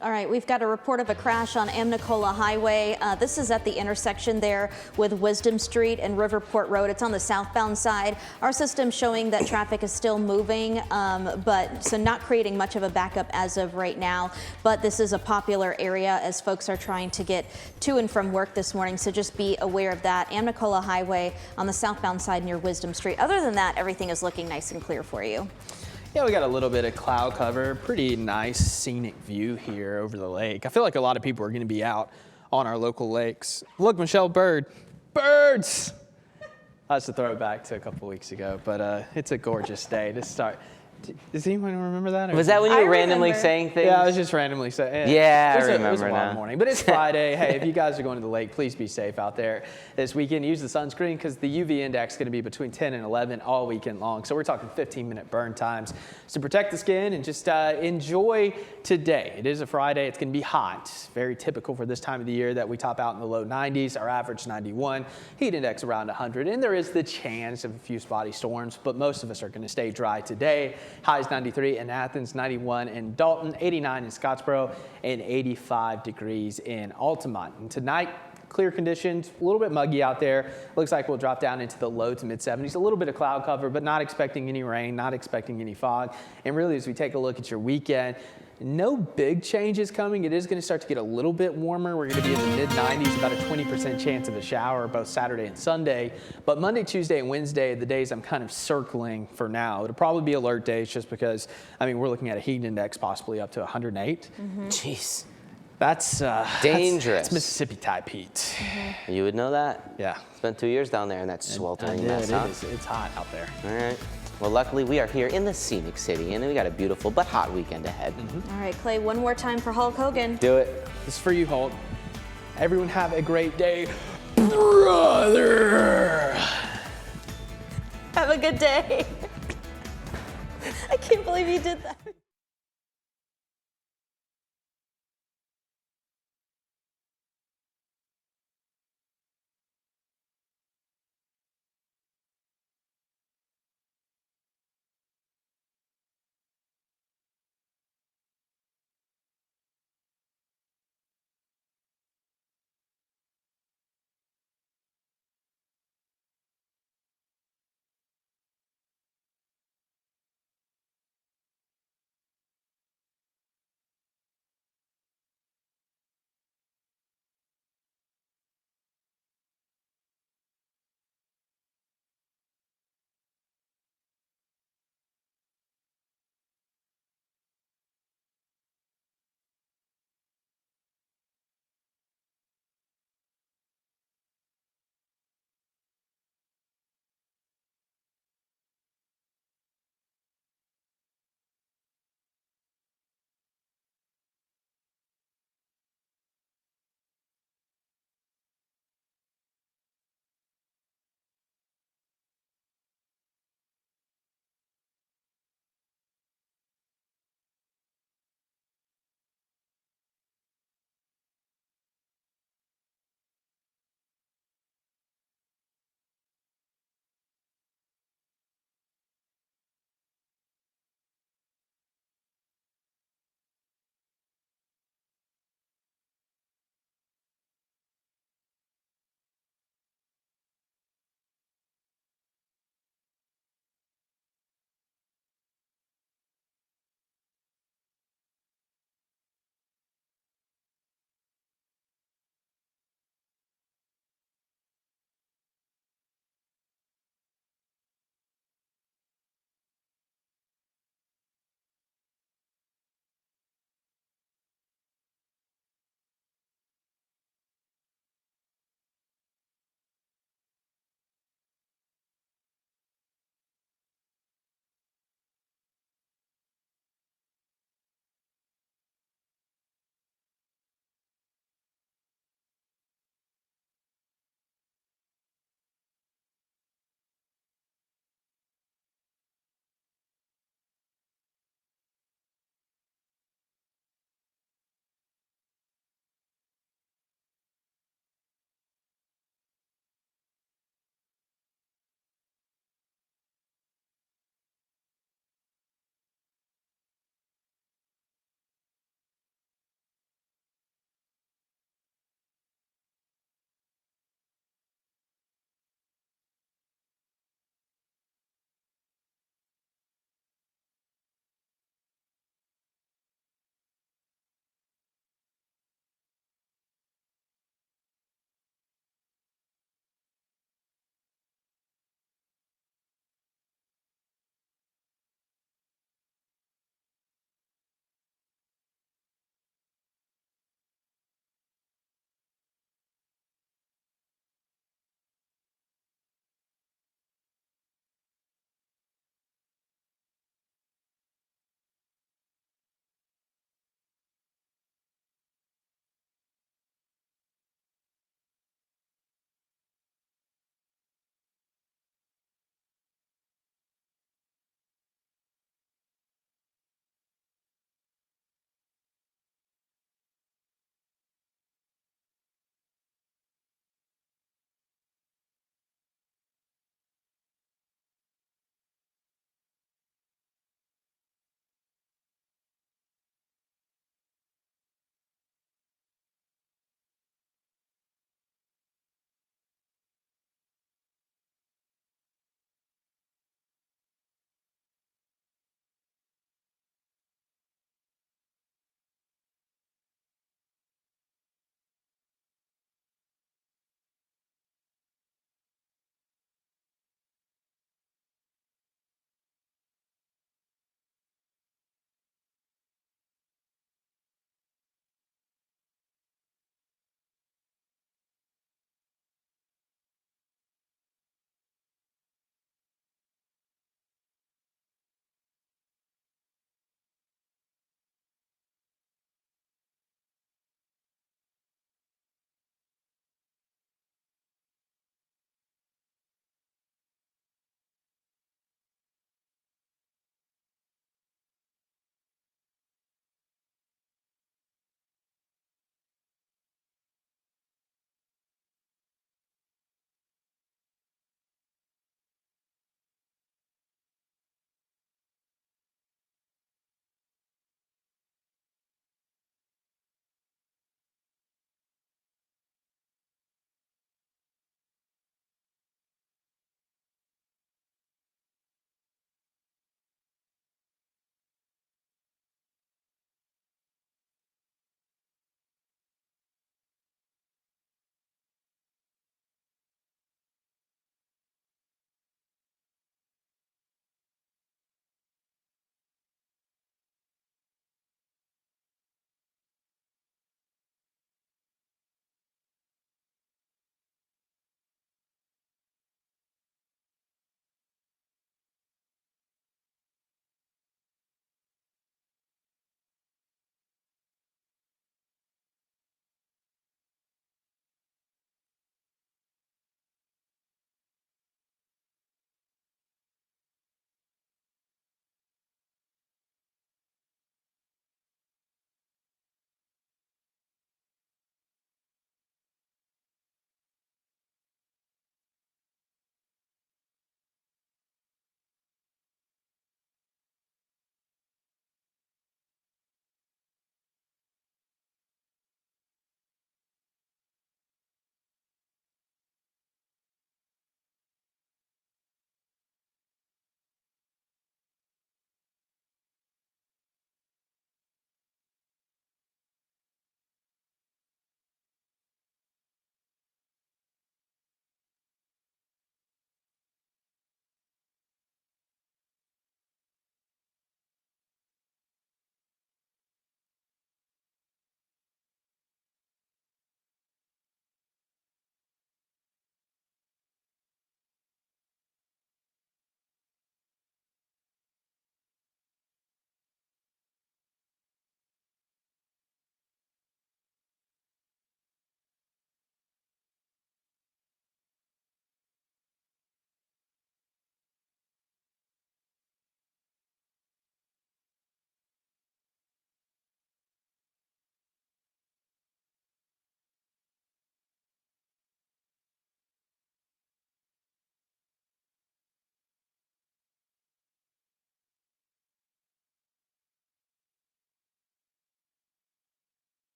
All right, we've got a report of a crash on Amnicola Highway. This is at the intersection there with Wisdom Street and Riverport Road. It's on the southbound side. Our system showing that traffic is still moving, so not creating much of a backup as of right now. But this is a popular area as folks are trying to get to and from work this morning. So just be aware of that. Amnicola Highway on the southbound side near Wisdom Street. Other than that, everything is looking nice and clear for you. Yeah, we got a little bit of cloud cover, pretty nice scenic view here over the lake. I feel like a lot of people are going to be out on our local lakes. Look, Michelle, birds. That's a throwback to a couple weeks ago, but it's a gorgeous day to start. Does anyone remember that? Was that when you were randomly saying things? Yeah, I was just randomly saying. Yeah, I remember It was a wild now. morning, but it's Friday. Hey, if you guys are going to the lake, please be safe out there this weekend. Use the sunscreen because the UV index is going to be between 10 and 11 all weekend long. So we're talking 15-minute burn times to protect the skin and just enjoy today. It is a Friday. It's going to be hot. Very typical for this time of the year that we top out in the low 90s. Our average 91. Heat index around 100. And there is the chance of a few spotty storms, but most of us are going to stay dry today. Highs 93 in Athens, 91 in Dalton, 89 in Scottsboro, and 85 degrees in Altamont. And tonight, clear conditions, a little bit muggy out there. Looks like we'll drop down into the low to mid 70s. A little bit of cloud cover, but not expecting any rain, not expecting any fog. And really, as we take a look at your weekend, no big changes coming. It is going to start to get a little bit warmer. We're going to be in the mid 90s, about a 20% chance of a shower both Saturday and Sunday. But Monday, Tuesday, and Wednesday, the days I'm kind of circling for now. It'll probably be alert days just because, I mean, we're looking at a heat index possibly up to 108. Jeez. That's dangerous. That's Mississippi type heat. You would know that? Yeah. Spent 2 years down there in that sweltering mess, Yeah, huh? it is. It's hot out there. All right. Well, luckily we are here in the scenic city, and we got a beautiful but hot weekend ahead. All right, Clay, one more time for Hulk Hogan. Do it. This is for you, Holt. Everyone have a great day, brother. Have a good day. I can't believe you did that.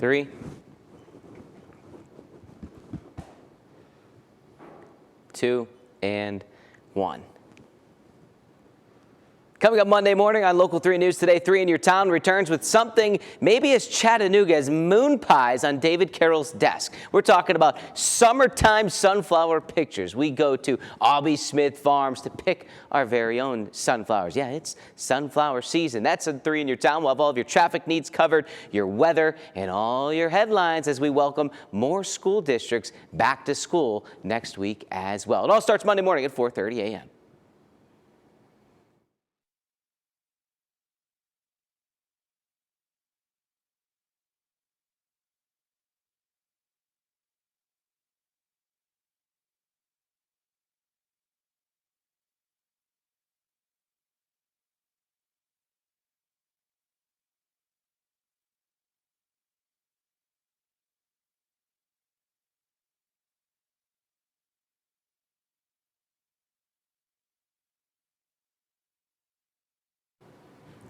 3, 2, and 1. Coming up Monday morning on Local 3 News Today, 3 in Your Town returns with something maybe as Chattanooga as moon pies on David Carroll's desk. We're talking about summertime sunflower pictures. We go to Aubie Smith Farms to pick our very own sunflowers. Yeah, it's sunflower season. That's in 3 in Your Town. We'll have all of your traffic needs covered, your weather, and all your headlines as we welcome more school districts back to school next week as well. It all starts Monday morning at 4:30 a.m.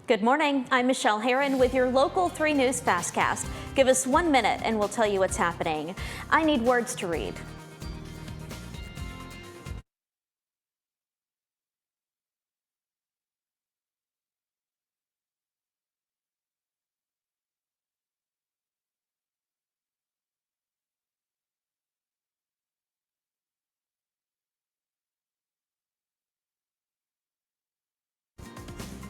Good morning. I'm Michelle Herron with your Local 3 News Fastcast. Give us 1 minute and we'll tell you what's happening. I need words to read.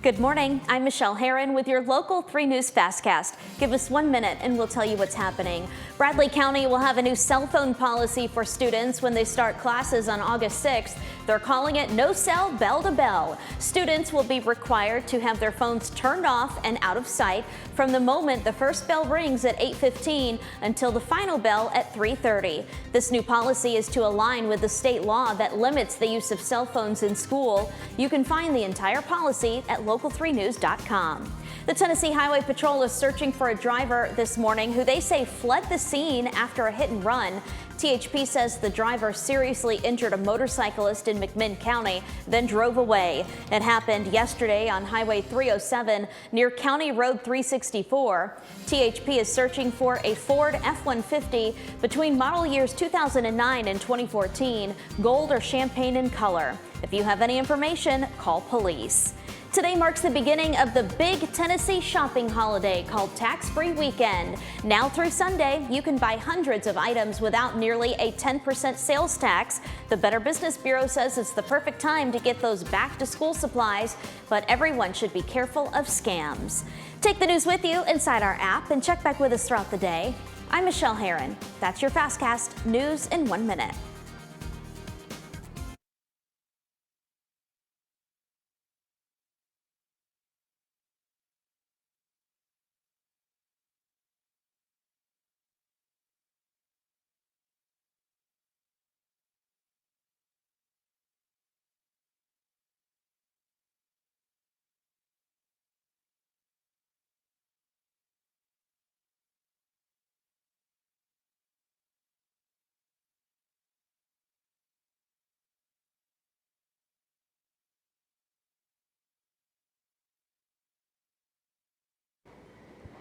Good morning. I'm Michelle Herron with your Local 3 News Fastcast. Give us 1 minute and we'll tell you what's happening. Bradley County will have a new cell phone policy for students when they start classes on August 6th. They're calling it No Cell Bell to Bell. Students will be required to have their phones turned off and out of sight from the moment the first bell rings at 8:15 until the final bell at 3:30. This new policy is to align with the state law that limits the use of cell phones in school. You can find the entire policy at local3news.com. The Tennessee Highway Patrol is searching for a driver this morning who they say fled the scene after a hit and run. THP says the driver seriously injured a motorcyclist in McMinn County, then drove away. It happened yesterday on Highway 307 near County Road 364. THP is searching for a Ford F-150 between model years 2009 and 2014, gold or champagne in color. If you have any information, call police. Today marks the beginning of the big Tennessee shopping holiday called Tax-Free Weekend. Now through Sunday, you can buy hundreds of items without nearly a 10% sales tax. The Better Business Bureau says it's the perfect time to get those back-to-school supplies, but everyone should be careful of scams. Take the news with you inside our app and check back with us throughout the day. I'm Michelle Herron. That's your Fastcast News in 1 minute.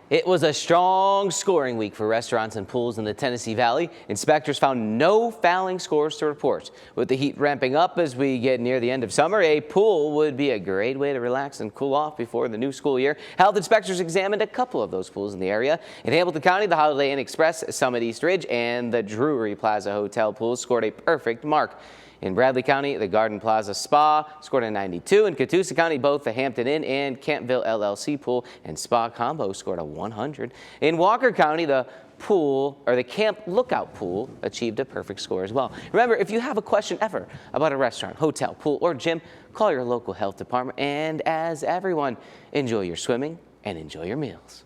It was a strong scoring week for restaurants and pools in the Tennessee Valley. Inspectors found no fouling scores to report. With the heat ramping up as we get near the end of summer, a pool would be a great way to relax and cool off before the new school year. Health inspectors examined a couple of those pools in the area. In Hamilton County, the Holiday Inn Express, Summit East Ridge, and the Drury Plaza Hotel pools scored a perfect mark. In Bradley County, the Garden Plaza Spa scored a 92. In Catoosa County, both the Hampton Inn and Campville LLC pool and spa combo scored a 100. In Walker County, the Camp Lookout pool achieved a perfect score as well. Remember, if you have a question ever about a restaurant, hotel, pool, or gym, call your local health department. And as everyone, enjoy your swimming and enjoy your meals.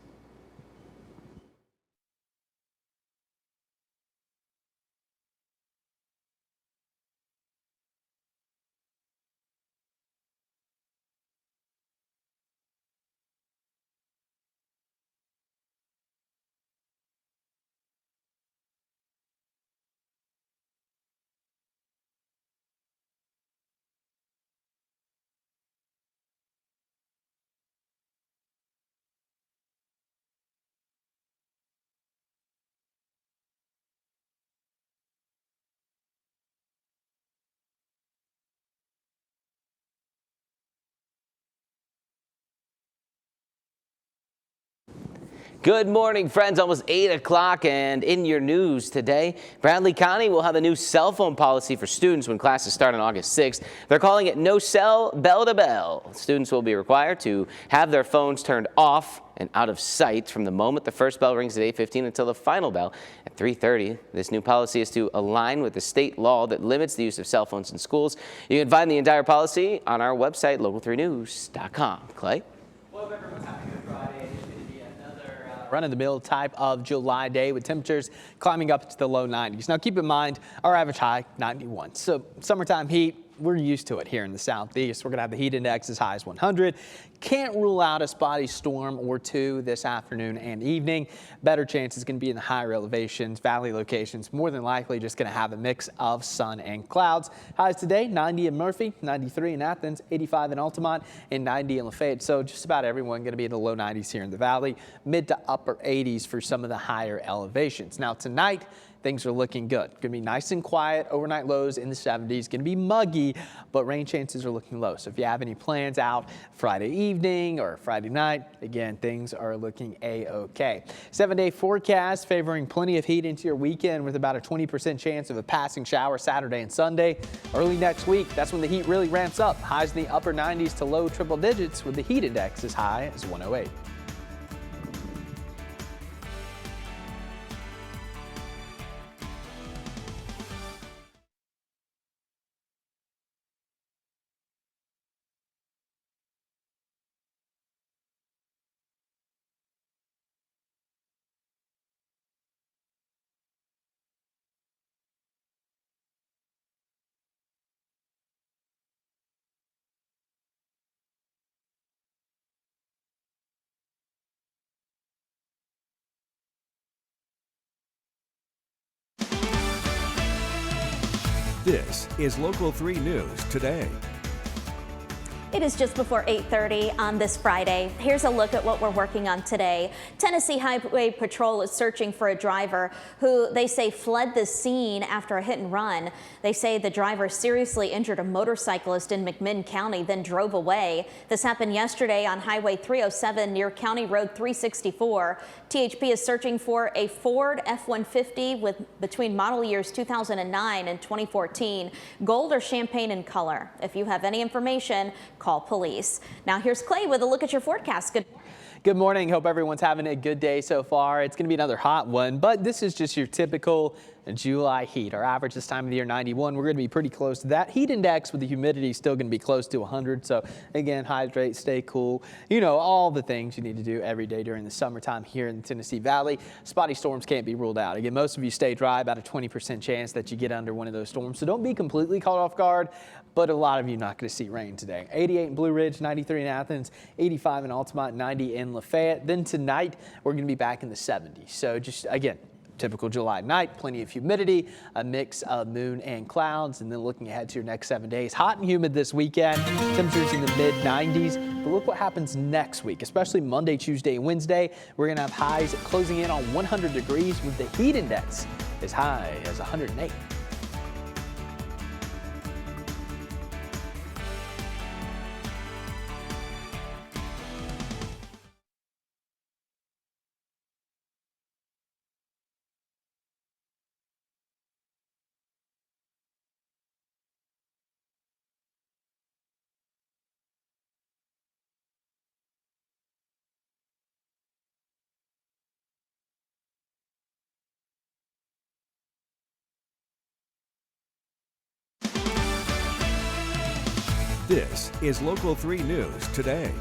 Good morning, friends. Almost 8 o'clock, and in your news today, Bradley County will have a new cell phone policy for students when classes start on August 6th. They're calling it No Cell Bell to Bell. Students will be required to have their phones turned off and out of sight from the moment the first bell rings at 8:15 until the final bell at 3:30. This new policy is to align with the state law that limits the use of cell phones in schools. You can find the entire policy on our website, local3news.com. Clay? Well, everyone's having a good Friday. It's going to be another run-of-the-mill type of July day with temperatures climbing up to the low 90s. Now, keep in mind, our average high, 91. So summertime heat, we're used to it here in the southeast. We're going to have the heat index as high as 100. Can't rule out a spotty storm or two this afternoon and evening. Better chance is going to be in the higher elevations, valley locations. More than likely just going to have a mix of sun and clouds. Highs today, 90 in Murphy, 93 in Athens, 85 in Altamont, and 90 in Lafayette. So just about everyone going to be in the low 90s here in the valley. Mid to upper 80s for some of the higher elevations. Now tonight, things are looking good. Going to be nice and quiet. Overnight lows in the 70s. Going to be muggy, but rain chances are looking low. So if you have any plans out Friday evening or Friday night, again, things are looking a-okay. 7-day forecast favoring plenty of heat into your weekend with about a 20% chance of a passing shower Saturday and Sunday. Early next week, that's when the heat really ramps up. Highs in the upper 90s to low triple digits with the heat index as high as 108. This is Local 3 News Today. It is just before 8:30 on this Friday. Here's a look at what we're working on today. Tennessee Highway Patrol is searching for a driver who they say fled the scene after a hit and run. They say the driver seriously injured a motorcyclist in McMinn County, then drove away. This happened yesterday on Highway 307 near County Road 364. THP is searching for a Ford F-150 with between model years 2009 and 2014, gold or champagne in color. If you have any information, call police. Now here's Clay with a look at your forecast. Good morning. Hope everyone's having a good day so far. It's going to be another hot one, but this is just your typical July heat. Our average this time of the year, 91. We're going to be pretty close to that. Heat index with the humidity still going to be close to 100. So again, hydrate, stay cool. You know, all the things you need to do every day during the summertime here in the Tennessee Valley. Spotty storms can't be ruled out. Again, most of you stay dry, about a 20% chance that you get under one of those storms. So don't be completely caught off guard, but a lot of you not going to see rain today. 88 in Blue Ridge, 93 in Athens, 85 in Altamont, 90 in Lafayette. Then tonight, we're going to be back in the 70s. So just, again, typical July night, plenty of humidity, a mix of moon and clouds, and then looking ahead to your next 7 days. Hot and humid this weekend, temperatures in the mid 90s. But look what happens next week, especially Monday, Tuesday, and Wednesday. We're going to have highs closing in on 100 degrees with the heat index as high as 108. This is Local 3 News Today.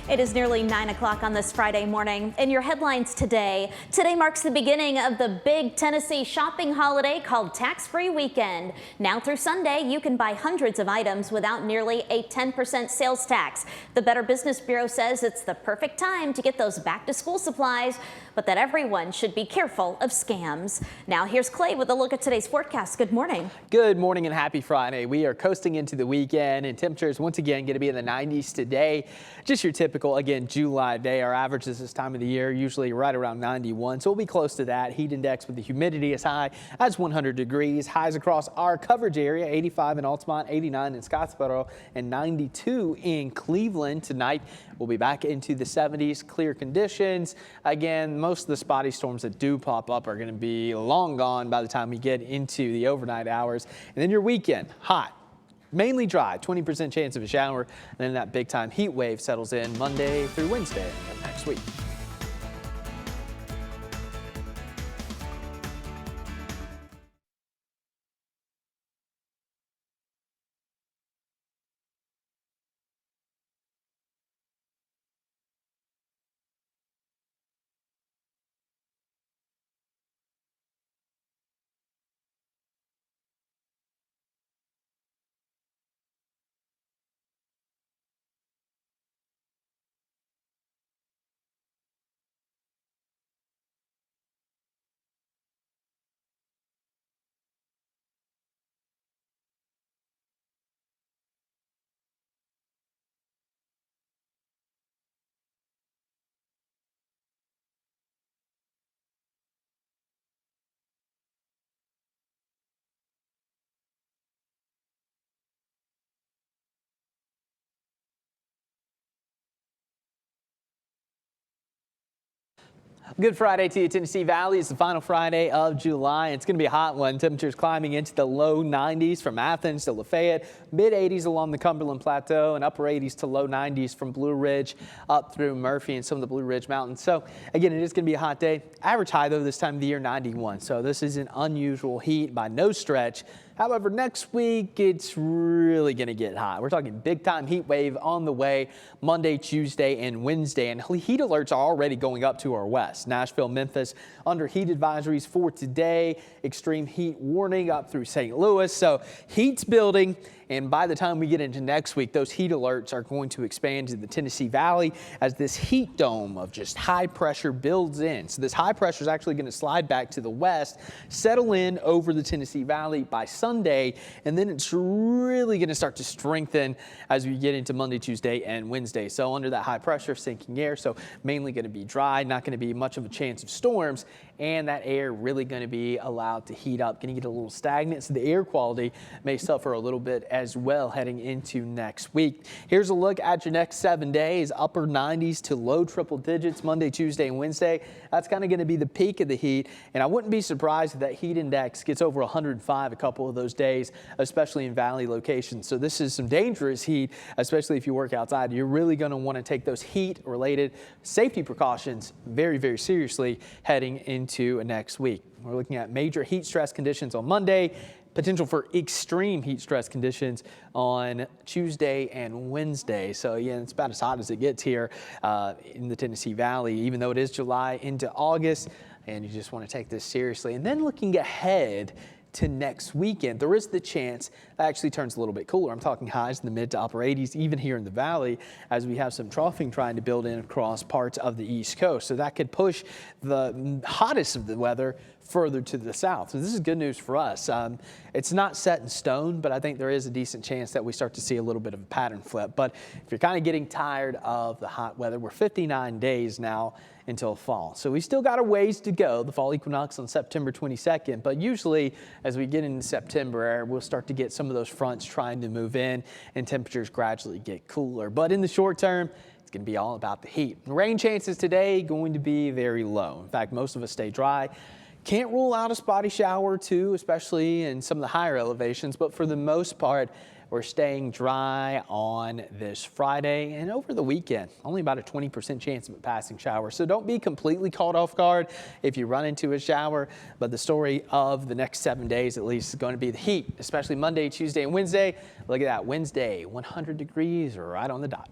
It is nearly 9 o'clock on this Friday morning. In your headlines today marks the beginning of the big Tennessee shopping holiday called Tax-Free Weekend. Now through Sunday, you can buy hundreds of items without nearly a 10% sales tax. The Better Business Bureau says it's the perfect time to get those back-to-school supplies. but that everyone should be careful of scams. Now here's Clay with a look at today's forecast. Good morning. Good morning and happy Friday. We are coasting into the weekend and temperatures once again going to be in the 90s today. Just your typical, again, July day. Our averages this time of the year usually right around 91, so we'll be close to that. Heat index with the humidity as high as 100 degrees. Highs across our coverage area, 85 in Altamont, 89 in Scottsboro, and 92 in Cleveland. Tonight we'll be back into the 70s, clear conditions. Again, most of the spotty storms that do pop up are going to be long gone by the time we get into the overnight hours. And then your weekend, hot, mainly dry, 20% chance of a shower. And then that big time heat wave settles in Monday through Wednesday of next week. Good Friday to you, Tennessee Valley. It's the final Friday of July. It's going to be a hot one. Temperatures climbing into the low 90s from Athens to Lafayette, mid 80s along the Cumberland Plateau, and upper 80s to low 90s from Blue Ridge up through Murphy and some of the Blue Ridge Mountains. So again, it is going to be a hot day. Average high though this time of the year, 91. So this is an unusual heat by no stretch. However, next week, it's really going to get hot. We're talking big time heat wave on the way Monday, Tuesday, and Wednesday. And heat alerts are already going up to our west. Nashville, Memphis under heat advisories for today. Extreme heat warning up through St. Louis. So heat's building. And by the time we get into next week, those heat alerts are going to expand to the Tennessee Valley as this heat dome of just high pressure builds in. So this high pressure is actually going to slide back to the west, settle in over the Tennessee Valley by Sunday, and then it's really going to start to strengthen as we get into Monday, Tuesday, and Wednesday. So under that high pressure, sinking air, so mainly going to be dry, not going to be much of a chance of storms, and that air really going to be allowed to heat up, going to get a little stagnant, so the air quality may suffer a little bit as well heading into next week. Here's a look at your next 7 days, upper 90s to low triple digits Monday, Tuesday, and Wednesday. That's kind of going to be the peak of the heat, and I wouldn't be surprised if that heat index gets over 105 a couple of those days, especially in valley locations. So this is some dangerous heat, especially if you work outside. You're really going to want to take those heat-related safety precautions very, very seriously heading into next week. We're looking at major heat stress conditions on Monday, potential for extreme heat stress conditions on Tuesday and Wednesday. So again, it's about as hot as it gets here in the Tennessee Valley, even though it is July into August, and you just want to take this seriously. And then looking ahead to next weekend, there is the chance that actually turns a little bit cooler. I'm talking highs in the mid to upper 80s, even here in the valley, as we have some troughing trying to build in across parts of the East Coast. So that could push the hottest of the weather further to the south. So this is good news for us. It's not set in stone, but I think there is a decent chance that we start to see a little bit of a pattern flip. But if you're kind of getting tired of the hot weather, we're 59 days now until fall. So we still got a ways to go. The fall equinox on September 22nd, but usually as we get into September, we'll start to get some of those fronts trying to move in and temperatures gradually get cooler. But in the short term, it's going to be all about the heat. Rain chances today going to be very low. In fact, most of us stay dry. Can't rule out a spotty shower or two, especially in some of the higher elevations, but for the most part, we're staying dry on this Friday and over the weekend. Only about a 20% chance of a passing shower. So don't be completely caught off guard if you run into a shower. But the story of the next 7 days, at least, is going to be the heat, especially Monday, Tuesday, and Wednesday. Look at that. Wednesday, 100 degrees right on the dot.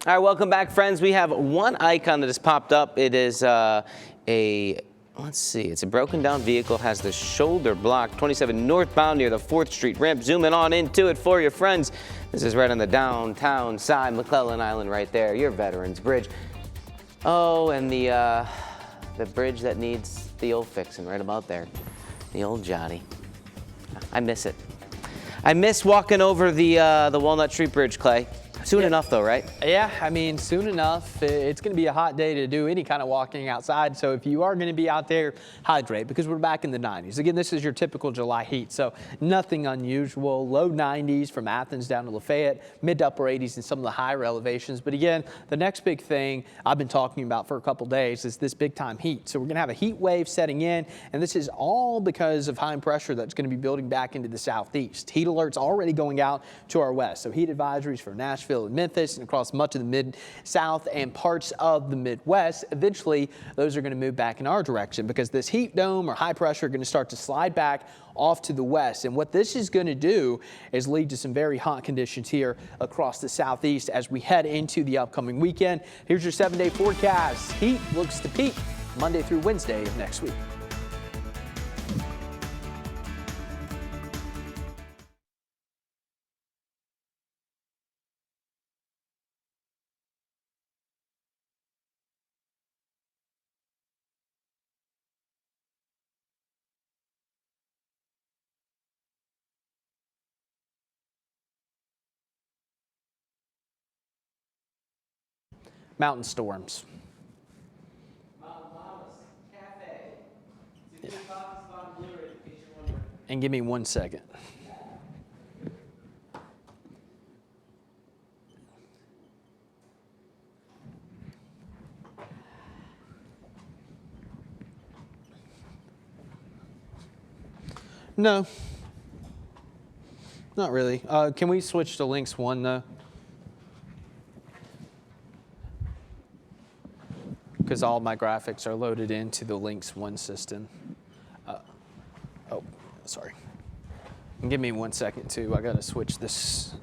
All right, welcome back, friends. We have one icon that has popped up. It is let's see, it's a broken down vehicle, has the shoulder blocked, 27 northbound near the 4th Street ramp. Zooming on into it for your friends. This is right on the downtown side, McClellan Island right there, your Veterans Bridge. Oh, and the bridge that needs the old fixing right about there, the old Johnny. I miss it. I miss walking over the Walnut Street Bridge, Clay. Soon enough, though, right? Yeah, I mean, soon enough. It's going to be a hot day to do any kind of walking outside. So if you are going to be out there, hydrate, because we're back in the 90s. Again, this is your typical July heat, so nothing unusual. Low 90s from Athens down to Lafayette, mid to upper 80s in some of the higher elevations. But again, the next big thing I've been talking about for a couple days is this big time heat. So we're going to have a heat wave setting in, and this is all because of high pressure that's going to be building back into the southeast. Heat alerts already going out to our west. So heat advisories for Nashville and Memphis and across much of the mid-south and parts of the Midwest. Eventually, those are going to move back in our direction because this heat dome or high pressure are going to start to slide back off to the west. And what this is going to do is lead to some very hot conditions here across the southeast as we head into the upcoming weekend. Here's your 7-day forecast. Heat looks to peak Monday through Wednesday of next week. Mountain storms. And give me 1 second. No, not really. Can we switch to links 1 though? Because all my graphics are loaded into the links 1 system. Oh, sorry. And give me 1 second too. I gotta switch this.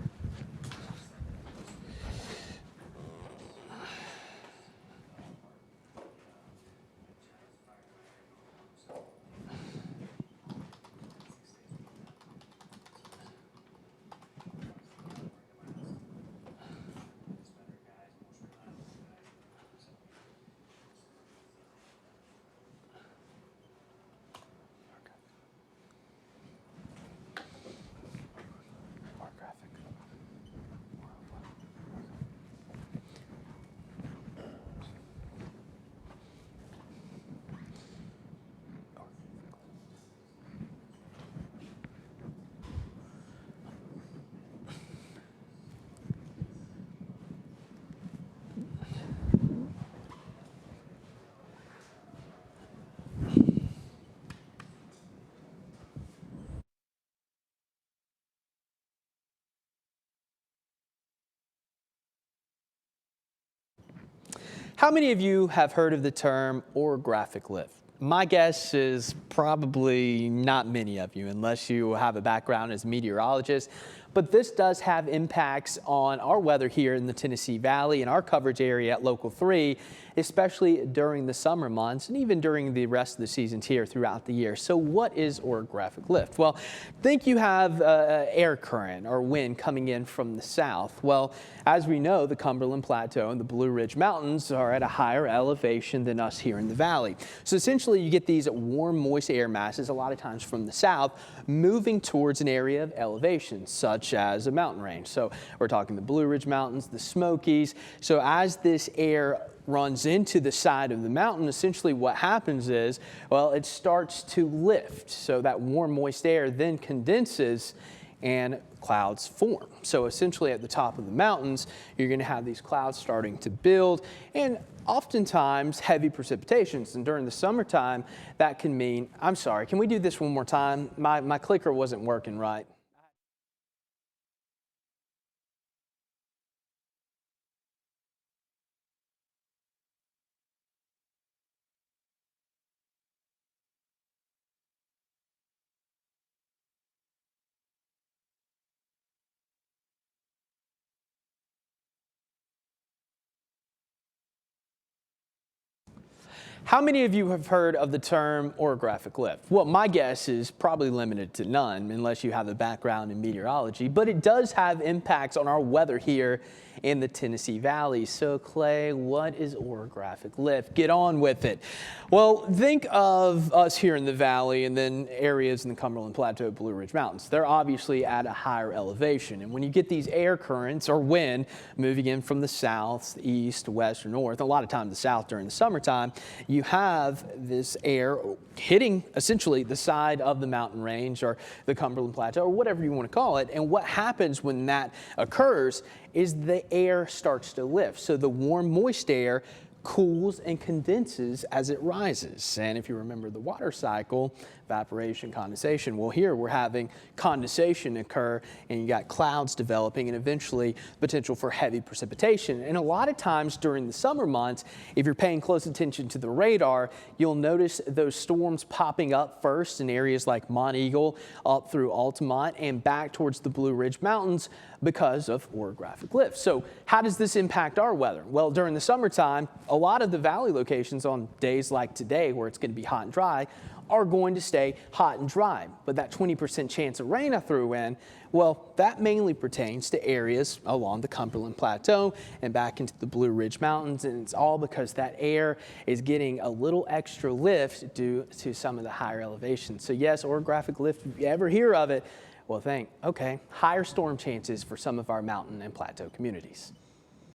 How many of you have heard of the term orographic lift? My guess is probably not many of you, unless you have a background as a meteorologist. But this does have impacts on our weather here in the Tennessee Valley and our coverage area at Local 3, especially during the summer months and even during the rest of the seasons here throughout the year. So what is orographic lift? Well, think you have air current or wind coming in from the south. Well, as we know, the Cumberland Plateau and the Blue Ridge Mountains are at a higher elevation than us here in the valley. So essentially you get these warm, moist air masses, a lot of times from the south, moving towards an area of elevation, such as a mountain range. So we're talking the Blue Ridge Mountains, the Smokies. So as this air runs into the side of the mountain, essentially what happens is, well, it starts to lift. So that warm, moist air then condenses and clouds form. So essentially at the top of the mountains, you're going to have these clouds starting to build and oftentimes heavy precipitations. And during the summertime, that can mean, I'm sorry, can we do this one more time? My clicker wasn't working right. How many of you have heard of the term orographic lift? Well, my guess is probably limited to none unless you have a background in meteorology, but it does have impacts on our weather here in the Tennessee Valley. So Clay, what is orographic lift? Get on with it. Well, think of us here in the valley and then areas in the Cumberland Plateau, Blue Ridge Mountains. They're obviously at a higher elevation, and when you get these air currents or wind moving in from the south, east, west, or north, a lot of times the south during the summertime, you have this air hitting essentially the side of the mountain range or the Cumberland Plateau or whatever you want to call it. And what happens when that occurs is the air starts to lift. So the warm, moist air cools and condenses as it rises. And if you remember the water cycle, evaporation, condensation, well, here we're having condensation occur and you got clouds developing and eventually potential for heavy precipitation. And a lot of times during the summer months, if you're paying close attention to the radar, you'll notice those storms popping up first in areas like Mont Eagle up through Altamont and back towards the Blue Ridge Mountains because of orographic lift. So how does this impact our weather? Well, during the summertime, a lot of the valley locations on days like today where it's going to be hot and dry are going to stay hot and dry. But that 20% chance of rain I threw in, well, that mainly pertains to areas along the Cumberland Plateau and back into the Blue Ridge Mountains. And it's all because that air is getting a little extra lift due to some of the higher elevations. So yes, orographic lift, if you ever hear of it, well, think, okay, higher storm chances for some of our mountain and plateau communities.